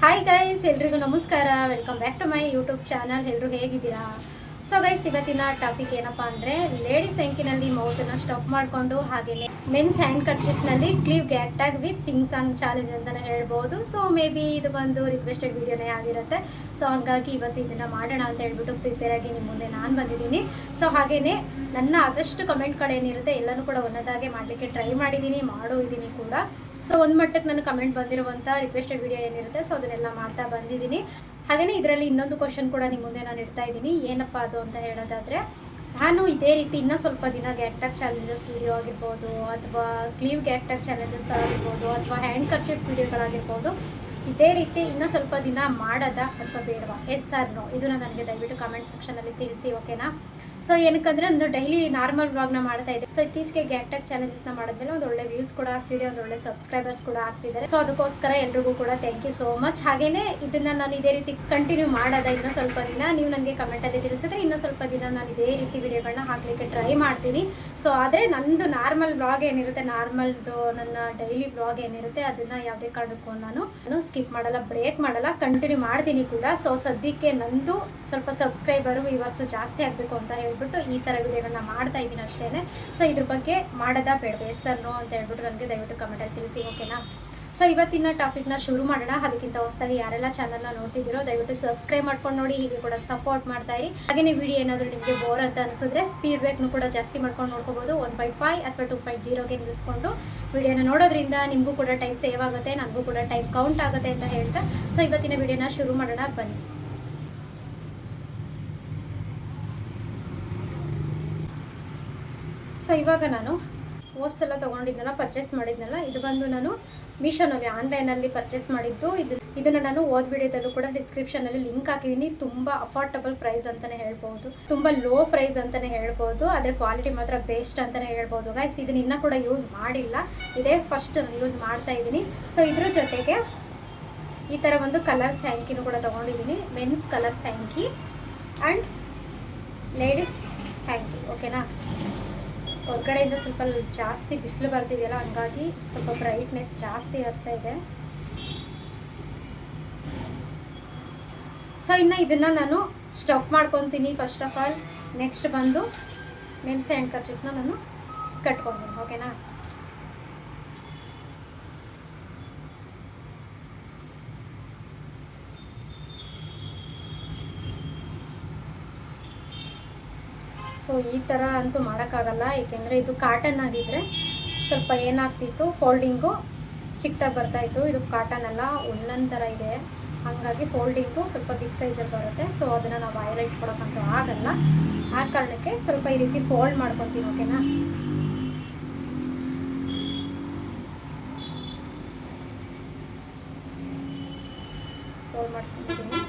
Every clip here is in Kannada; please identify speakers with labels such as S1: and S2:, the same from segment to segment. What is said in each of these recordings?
S1: ಹಾಯ್ ಗೈಸ್, ಎಲ್ರಿಗೂ ನಮಸ್ಕಾರ. Welcome back to my YouTube channel. ಎಲ್ಲರೂ ಹೇಗಿದ್ದೀರಾ? ಸೊ ಗೈಸ್, ಇವತ್ತಿನ ಟಾಪಿಕ್ ಏನಪ್ಪ ಅಂದರೆ ಲೇಡೀಸ್ ಹ್ಯಾಂಕಿನಲ್ಲಿ ಮೌತನ್ನು ಸ್ಟಫ್ ಮಾಡಿಕೊಂಡು ಹಾಗೆಯೇ ಮೆನ್ಸ್ ಹ್ಯಾಂಡ್ ಕರ್ಚಿಫ್ನಲ್ಲಿ ಕ್ಲೀವ್ ಗ್ಯಾಟ್ tag with sing song challenge ಅಂತಲೇ ಹೇಳ್ಬೋದು. ಸೊ ಮೇ ಬಿ ಇದು ಒಂದು ರಿಕ್ವೆಸ್ಟೆಡ್ ವಿಡಿಯೋನೇ ಆಗಿರುತ್ತೆ. ಸೊ ಹಂಗಾಗಿ ಇವತ್ತು ಇದನ್ನು ಮಾಡೋಣ ಅಂತ ಹೇಳ್ಬಿಟ್ಟು ಪ್ರಿಪೇರ್ ಆಗಿ ನಿಮ್ಮ ಮುಂದೆ ನಾನು ಬಂದಿದ್ದೀನಿ. ಸೊ ಹಾಗೆಯೇ ನನ್ನ ಆದಷ್ಟು ಕಮೆಂಟ್ಗಳೇನಿರುತ್ತೆ ಎಲ್ಲನೂ ಕೂಡ ಒಂದೊಂದಾಗೆ ಮಾಡಲಿಕ್ಕೆ ಟ್ರೈ ಮಾಡಿದ್ದೀನಿ, ಇದ್ದೀನಿ ಕೂಡ. ಸೊ ಒಂದು ಮಟ್ಟಕ್ಕೆ ನಾನು ಕಮೆಂಟ್ ಬಂದಿರುವಂಥ ರಿಕ್ವೆಸ್ಟೆಡ್ ವಿಡಿಯೋ ಏನಿರುತ್ತೆ ಸೊ ಅದನ್ನೆಲ್ಲ ಮಾಡ್ತಾ ಬಂದಿದ್ದೀನಿ. ಹಾಗೆಯೇ ಇದರಲ್ಲಿ ಇನ್ನೊಂದು ಕ್ವಶನ್ ಕೂಡ ನಿಮ್ಮ ಮುಂದೆ ನಾನು ಇಡ್ತಾ ಇದ್ದೀನಿ. ಏನಪ್ಪ ಅದು ಅಂತ ಹೇಳೋದಾದರೆ, ನಾನು ಇದೇ ರೀತಿ ಇನ್ನೂ ಸ್ವಲ್ಪ ದಿನ ಗ್ಯಾಟ್ ಟ್ಯಾಗ್ ಚಾಲೆಂಜಸ್ ವಿಡಿಯೋ ಆಗಿರ್ಬೋದು, ಅಥವಾ ಕ್ಲೀವ್ ಗ್ಯಾಟ್ ಟ್ಯಾಗ್ ಚಾಲೆಂಜಸ್ ಆಗಿರ್ಬೋದು, ಅಥವಾ ಹ್ಯಾಂಡ್ ಕರ್ಚಿಫ್ ವಿಡಿಯೋಗಳಾಗಿರ್ಬೋದು, ಇದೇ ರೀತಿ ಇನ್ನೂ ಸ್ವಲ್ಪ ದಿನ ಮಾಡೋದಾ ಅಥವಾ ಬೇಡವಾ? ಎಸ್ ಆರ್ ನೋ, ಇದನ್ನು ನನಗೆ ದಯವಿಟ್ಟು ಕಮೆಂಟ್ ಸೆಕ್ಷನಲ್ಲಿ ತಿಳಿಸಿ, ಓಕೆನಾ? ಸೊ ಏನಕ್ಕಂದರೆ ಒಂದು ಡೈಲಿ ನಾರ್ಮಲ್ ವ್ಲಾಗ್ನ ಮಾಡ್ತಾ ಇದೆ. ಸೊ ಇತ್ತೀಚೆಗೆ ಗ್ಯಾಟ್ ಟ್ಯಾಗ್ ಚಾಲೆಂಜಸ್ನ ಮಾಡಿದ್ಮೇಲೆ ಒಂದು ಒಳ್ಳೆ ವ್ಯೂಸ್ ಕೂಡ ಆಗ್ತಿದೆ, ಒಂದು ಒಳ್ಳೆ ಸಬ್ಸ್ಕ್ರೈಬರ್ಸ್ ಕೂಡ ಆಗ್ತಿದ್ದಾರೆ. ಸೊ ಅದಕ್ಕೋಸ್ಕರ ಎಲ್ರಿಗೂ ಕೂಡ ಥ್ಯಾಂಕ್ ಯು ಸೋ ಮಚ್. ಹಾಗೆಯೇ ಇದನ್ನು ನಾನು ಇದೇ ರೀತಿ ಕಂಟಿನ್ಯೂ ಮಾಡೋದ ಇನ್ನೂ ಸ್ವಲ್ಪ ದಿನ, ನೀವು ನನಗೆ ಕಮೆಂಟಲ್ಲಿ ತಿಳಿಸಿದ್ರೆ ಇನ್ನೂ ಸ್ವಲ್ಪ ದಿನ ನಾನು ಇದೇ ರೀತಿ ವಿಡಿಯೋಗಳನ್ನ ಹಾಕಲಿಕ್ಕೆ ಟ್ರೈ ಮಾಡ್ತೀನಿ. ಸೊ ಆದರೆ ನಂದು ನಾರ್ಮಲ್ ವ್ಲಾಗ್ ಏನಿರುತ್ತೆ, ನಾರ್ಮಲ್ದು ನನ್ನ ಡೈಲಿ ವ್ಲಾಗ್ ಏನಿರುತ್ತೆ ಅದನ್ನು ಯಾವುದೇ ಕಾರಣಕ್ಕೂ ನಾನು ಸ್ಕಿಪ್ ಮಾಡಲ್ಲ, ಬ್ರೇಕ್ ಮಾಡಲ್ಲ, ಕಂಟಿನ್ಯೂ ಮಾಡ್ತೀನಿ ಕೂಡ. ಸೊ ಸದ್ಯಕ್ಕೆ ನಂದು ಸ್ವಲ್ಪ ಸಬ್ಸ್ಕ್ರೈಬರು ವ್ಯೂವರ್ಸು ಜಾಸ್ತಿ ಆಗಬೇಕು ಅಂತ ಹೇಳ್ಬಿಟ್ಟು ಈ ಥರ ವಿಡಿಯೋಗಳನ್ನ ಮಾಡ್ತಾ ಇದ್ದೀನಿ ಅಷ್ಟೇ. ಸೊ ಇದ್ರ ಬಗ್ಗೆ ಮಾಡೋದಾ ಬೇಡವಾ, ಎಸ್ ಆರ್ ನೋ ಅಂತ ಹೇಳ್ಬಿಟ್ಟು ನನಗೆ ದಯವಿಟ್ಟು ಕಮೆಂಟಲ್ಲಿ ತಿಳಿಸಿ, ಓಕೆನಾ? ಸೊ ಇವತ್ತಿನ ಟಾಪಿಕ್ನ ಶುರು ಮಾಡೋಣ. ಅದಕ್ಕಿಂತ ಹೊಸದಾಗಿ ಯಾರೆಲ್ಲ ಚಾನಲ್ನ ನೋಡ್ತಿದ್ದೀರೋ ದಯವಿಟ್ಟು ಸಬ್ಸ್ಕ್ರೈಬ್ ಮಾಡ್ಕೊಂಡು ನೋಡಿ, ಹೀಗೆ ಕೂಡ ಸಪೋರ್ಟ್ ಮಾಡ್ತಾ ಇರಿ. ಹಾಗೆಯೇ ವಿಡಿಯೋ ಏನಾದರೂ ನಿಮಗೆ ಬೋರ್ ಅಂತ ಅನಿಸಿದ್ರೆ ಸ್ಪೀಡ್ ಬ್ರೇಕ್ನು ಕೂಡ ಜಾಸ್ತಿ ಮಾಡ್ಕೊಂಡು ನೋಡ್ಕೋಬೋದು. 1.5 ಅಥವಾ 2.0ಗೆ ನಿಲ್ಲಿಸ್ಕೊಂಡು ವಿಡಿಯೋನ ನೋಡೋದ್ರಿಂದ ನಿಮಗೂ ಕೂಡ ಟೈಮ್ ಸೇವ್ ಆಗುತ್ತೆ, ನನಗೂ ಕೂಡ ಟೈಮ್ ಕೌಂಟ್ ಆಗುತ್ತೆ ಅಂತ ಹೇಳ್ತಾ ಸೊ ಇವತ್ತಿನ ವಿಡಿಯೋನ ಶುರು ಮಾಡೋಣ ಬನ್ನಿ. ಸೊ ಇವಾಗ ನಾನು ಎಲ್ಲ ತೊಗೊಂಡಿದ್ನಲ್ಲ, ಪರ್ಚೇಸ್ ಮಾಡಿದ್ನಲ್ಲ, ಇದು ಬಂದು ನಾನು ಮೀಶೋನಲ್ಲಿ ಆನ್ಲೈನಲ್ಲಿ ಪರ್ಚೇಸ್ ಮಾಡಿದ್ದು. ಇದನ್ನು ನಾನು ಓದ್ ವಿಡಿಯೋದಲ್ಲೂ ಕೂಡ ಡಿಸ್ಕ್ರಿಪ್ಷನಲ್ಲಿ ಲಿಂಕ್ ಹಾಕಿದ್ದೀನಿ. ತುಂಬ ಅಫೋರ್ಡಬಲ್ ಪ್ರೈಸ್ ಅಂತಲೇ ಹೇಳ್ಬೋದು, ತುಂಬ ಲೋ ಪ್ರೈಸ್ ಅಂತಲೇ ಹೇಳ್ಬೋದು, ಆದರೆ ಕ್ವಾಲಿಟಿ ಮಾತ್ರ ಬೆಸ್ಟ್ ಅಂತಲೇ ಹೇಳ್ಬೋದು ಗೈಸ್. ಇದನ್ನ ಇನ್ನೂ ಕೂಡ ಯೂಸ್ ಮಾಡಿಲ್ಲ, ಇದೇ ಫಸ್ಟ್ ನಾನು ಯೂಸ್ ಮಾಡ್ತಾ ಇದ್ದೀನಿ. ಸೊ ಇದ್ರ ಜೊತೆಗೆ ಈ ಥರ ಒಂದು ಕಲರ್ಸ್ ಹ್ಯಾಂಕಿನೂ ಕೂಡ ತೊಗೊಂಡಿದ್ದೀನಿ, ಮೆನ್ಸ್ ಕಲರ್ಸ್ ಹ್ಯಾಂಕಿ ಆ್ಯಂಡ್ ಲೇಡೀಸ್ ಹ್ಯಾಂಕಿ, ಓಕೆನಾ? ಹೊರಗಡೆಯಿಂದ ಸ್ವಲ್ಪ ಜಾಸ್ತಿ ಬಿಸಿಲು ಬರ್ತಿದೆಯಲ್ಲ, ಹಂಗಾಗಿ ಸ್ವಲ್ಪ ಬ್ರೈಟ್ನೆಸ್ ಜಾಸ್ತಿ ಆಗ್ತಾ ಇದೆ. ಸೊ ಇನ್ನು ಇದನ್ನು ನಾನು ಸ್ಟಫ್ ಮಾಡ್ಕೊತೀನಿ ಫಸ್ಟ್ ಆಫ್ ಆಲ್. ನೆಕ್ಸ್ಟ್ ಬಂದು ಮೆನ್ಸ್ ಹ್ಯಾಂಡ್ ಕರ್ಚಿಫ್ನ ನಾನು ಕಟ್ಕೊತೀನಿ, ಓಕೆನಾ? ಸೊ ಈ ಥರ ಅಂತೂ ಮಾಡೋಕ್ಕಾಗಲ್ಲ, ಏಕೆಂದರೆ ಇದು ಕಾಟನ್ ಆಗಿದ್ದರೆ ಸ್ವಲ್ಪ ಏನಾಗ್ತಿತ್ತು, ಫೋಲ್ಡಿಂಗು ಚಿಕ್ಕದಾಗಿ ಬರ್ತಾಯಿತ್ತು. ಇದು ಕಾಟನ್ ಅಲ್ಲ, ಉಲ್ಲನ್ ಥರ ಇದೆ, ಹಾಗಾಗಿ ಫೋಲ್ಡಿಂಗು ಸ್ವಲ್ಪ ಬಿಗ್ ಸೈಜಲ್ಲಿ ಬರುತ್ತೆ. ಸೊ ಅದನ್ನು ನಾವು ವಾಯರ್ ಇಟ್ಕೊಳಕ್ಕಂತೂ ಆಗಲ್ಲ, ಆ ಕಾರಣಕ್ಕೆ ಸ್ವಲ್ಪ ಈ ರೀತಿ ಫೋಲ್ಡ್ ಮಾಡ್ಕೊತೀನಿ, ಓಕೆನಾ? ಫೋಲ್ಡ್ ಮಾಡ್ಕೊತೀನಿ.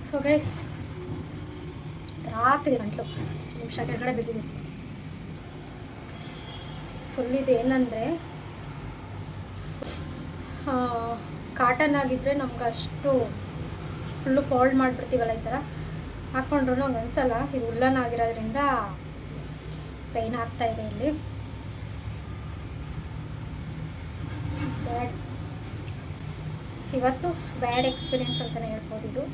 S1: ಸೊ ಗೈಸ್ ರಾತ್ರಿ ಗಂಟಲು ನಿಮಿಷ ಕೆಳಗಡೆ ಬಿದ್ದಿದೆ ಫುಲ್. ಇದು ಏನಂದರೆ ಕಾಟನ್ ಆಗಿದ್ದರೆ ನಮ್ಗೆ ಅಷ್ಟು ಫುಲ್ಲು ಫೋಲ್ಡ್ ಮಾಡಿಬಿಡ್ತೀವಲ್ಲ ಈ ಥರ ಹಾಕ್ಕೊಂಡ್ರು ನಂಗೆ ಅನಿಸಲ್ಲ. ಇದು ಉಲ್ಲನ್ ಆಗಿರೋದ್ರಿಂದ ಪೈನ್ ಆಗ್ತಾ ಇದೆ ಇಲ್ಲಿ. ಬ್ಯಾಡ್ ಇವತ್ತು ಬ್ಯಾಡ್ ಎಕ್ಸ್ಪೀರಿಯನ್ಸ್ ಅಂತಲೇ ಹೇಳ್ಬೋದು ಇದು.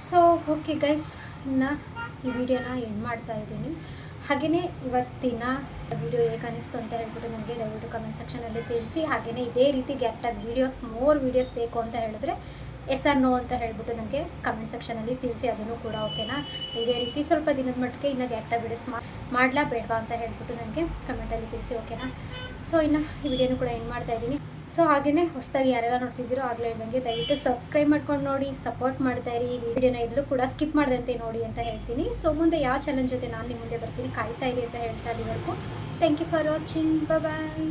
S1: ಸೊ ಓಕೆ ಗೈಸ್, ಇನ್ನು ಈ ವಿಡಿಯೋನ ಎಂಡ್ ಮಾಡ್ತಾ ಇದ್ದೀನಿ. ಹಾಗೆಯೇ ಇವತ್ತಿನ ವಿಡಿಯೋ ಹೇಗೆ ಅನ್ನಿಸ್ತು ಅಂತ ಹೇಳ್ಬಿಟ್ಟು ನನಗೆ ದಯವಿಟ್ಟು ಕಮೆಂಟ್ ಸೆಕ್ಷನಲ್ಲಿ ತಿಳಿಸಿ. ಹಾಗೆಯೇ ಇದೇ ರೀತಿ ಗ್ಯಾಕ್ಟಾಗಿ ಮೋರ್ ವೀಡಿಯೋಸ್ ಬೇಕು ಅಂತ ಹೇಳಿದ್ರೆ ಎಸ್ ಆರ್ ನೋ ಅಂತ ಹೇಳ್ಬಿಟ್ಟು ನನಗೆ ಕಮೆಂಟ್ ಸೆಕ್ಷನಲ್ಲಿ ತಿಳಿಸಿ, ಅದನ್ನು ಕೂಡ ಓಕೆನಾ. ಇದೇ ರೀತಿ ಸ್ವಲ್ಪ ದಿನದ ಮಟ್ಟಿಗೆ ಇನ್ನು ಗ್ಯಾಕ್ಟಾಗಿ ವೀಡಿಯೋಸ್ ಮಾಡಲಾ ಬೇಡವಾ ಅಂತ ಹೇಳ್ಬಿಟ್ಟು ನನಗೆ ಕಮೆಂಟಲ್ಲಿ ತಿಳಿಸಿ, ಓಕೆನಾ. ಸೊ ಇನ್ನು ಈ ವಿಡಿಯೋನು ಕೂಡ ಎಂಡ್ ಮಾಡ್ತಾ ಇದ್ದೀನಿ. ಸೊ ಹಾಗೆಯೇ ಹೊಸದಾಗಿ ಯಾರೆಲ್ಲ ನೋಡ್ತಿದ್ದೀರೋ ಆಗಲೇ ನನಗೆ ದಯವಿಟ್ಟು ಸಬ್ಸ್ಕ್ರೈಬ್ ಮಾಡ್ಕೊಂಡು ನೋಡಿ, ಸಪೋರ್ಟ್ ಮಾಡ್ತಾ ಇರಿ. ಈ ವಿಡಿಯೋನ ಎಲ್ಲೂ ಕೂಡ ಸ್ಕಿಪ್ ಮಾಡದಂತೆ ನೋಡಿ ಅಂತ ಹೇಳ್ತೀನಿ. ಸೊ ಮುಂದೆ ಯಾವ ಚಾಲೆಂಜ್ ಜೊತೆ ನಾನು ನಿಮ್ಮ ಮುಂದೆ ಬರ್ತೀನಿ, ಕಾಯ್ತಾ ಇರಿ ಅಂತ ಹೇಳ್ತಾ ಇದ್ದೀವರೆಗೂ thank you for watching. Bye.